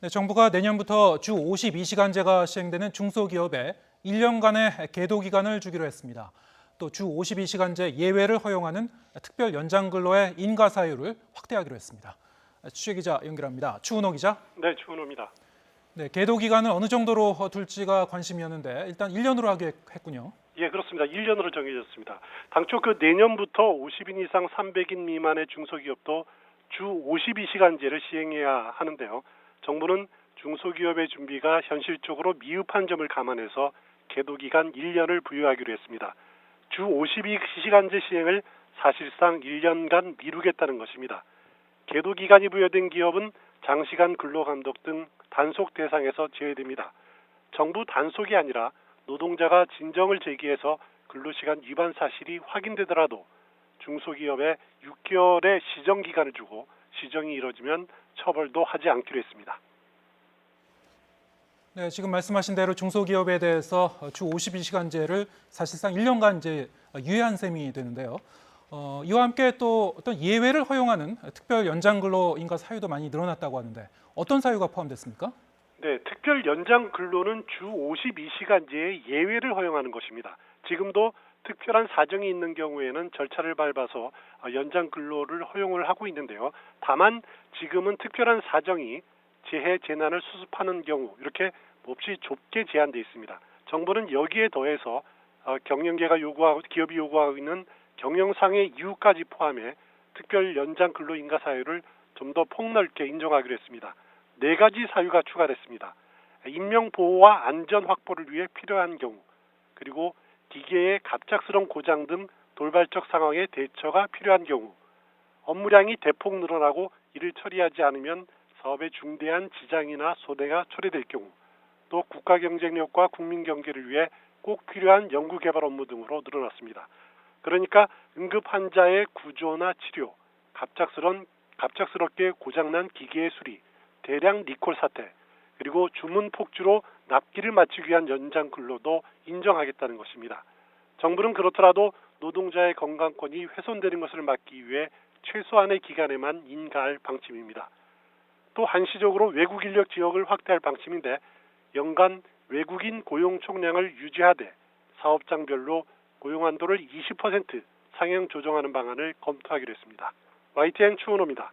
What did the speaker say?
네, 정부가 내년부터 주 52시간제가 시행되는 중소기업에 1년간의 계도 기간을 주기로 했습니다. 또 주 52시간제 예외를 허용하는 특별 연장근로의 인가 사유를 확대하기로 했습니다. 취재기자 연결합니다. 추은호 기자. 네, 추은호입니다. 네, 계도 기간을 어느 정도로 둘지가 관심이었는데 일단 1년으로 하기로 했군요. 예, 그렇습니다. 1년으로 정해졌습니다. 당초 내년부터 50인 이상 300인 미만의 중소기업도 주 52시간제를 시행해야 하는데요. 정부는 중소기업의 준비가 현실적으로 미흡한 점을 감안해서 계도 기간 1년을 부여하기로 했습니다. 주 52시간제 시행을 사실상 1년간 미루겠다는 것입니다. 계도 기간이 부여된 기업은 장시간 근로감독 등 단속 대상에서 제외됩니다. 정부 단속이 아니라 노동자가 진정을 제기해서 근로시간 위반 사실이 확인되더라도 중소기업에 6개월의 시정기간을 주고 시정이 이뤄지면 처벌도 하지 않기로 했습니다. 네, 지금 말씀하신 대로 중소기업에 대해서 주 52시간제를 사실상 1년간 이제 유예한 셈이 되는데요. 이와 함께 또 어떤 예외를 허용하는 특별 연장근로 인가 사유도 많이 늘어났다고 하는데 어떤 사유가 포함됐습니까? 네, 특별 연장 근로는 주 52시간제의 예외를 허용하는 것입니다. 지금도 특별한 사정이 있는 경우에는 절차를 밟아서 연장 근로를 허용을 하고 있는데요. 다만 지금은 특별한 사정이 재해 재난을 수습하는 경우 이렇게 몹시 좁게 제한되어 있습니다. 정부는 여기에 더해서 경영계가 기업이 요구하고 있는 경영상의 이유까지 포함해 특별 연장 근로 인가 사유를 좀 더 폭넓게 인정하기로 했습니다. 4가지 사유가 추가됐습니다. 인명 보호와 안전 확보를 위해 필요한 경우, 그리고 기계의 갑작스러운 고장 등 돌발적 상황에 대처가 필요한 경우, 업무량이 대폭 늘어나고 이를 처리하지 않으면 사업에 중대한 지장이나 손해가 초래될 경우, 또 국가 경쟁력과 국민 경제를 위해 꼭 필요한 연구개발 업무 등으로 늘어났습니다. 그러니까 응급 환자의 구조나 치료, 갑작스럽게 고장난 기계의 수리, 대량 리콜 사태, 그리고 주문 폭주로 납기를 마치기 위한 연장 근로도 인정하겠다는 것입니다. 정부는 그렇더라도 노동자의 건강권이 훼손되는 것을 막기 위해 최소한의 기간에만 인가할 방침입니다. 또 한시적으로 외국 인력 지역을 확대할 방침인데 연간 외국인 고용 총량을 유지하되 사업장별로 고용 한도를 20% 상향 조정하는 방안을 검토하기로 했습니다. YTN 추은호입니다.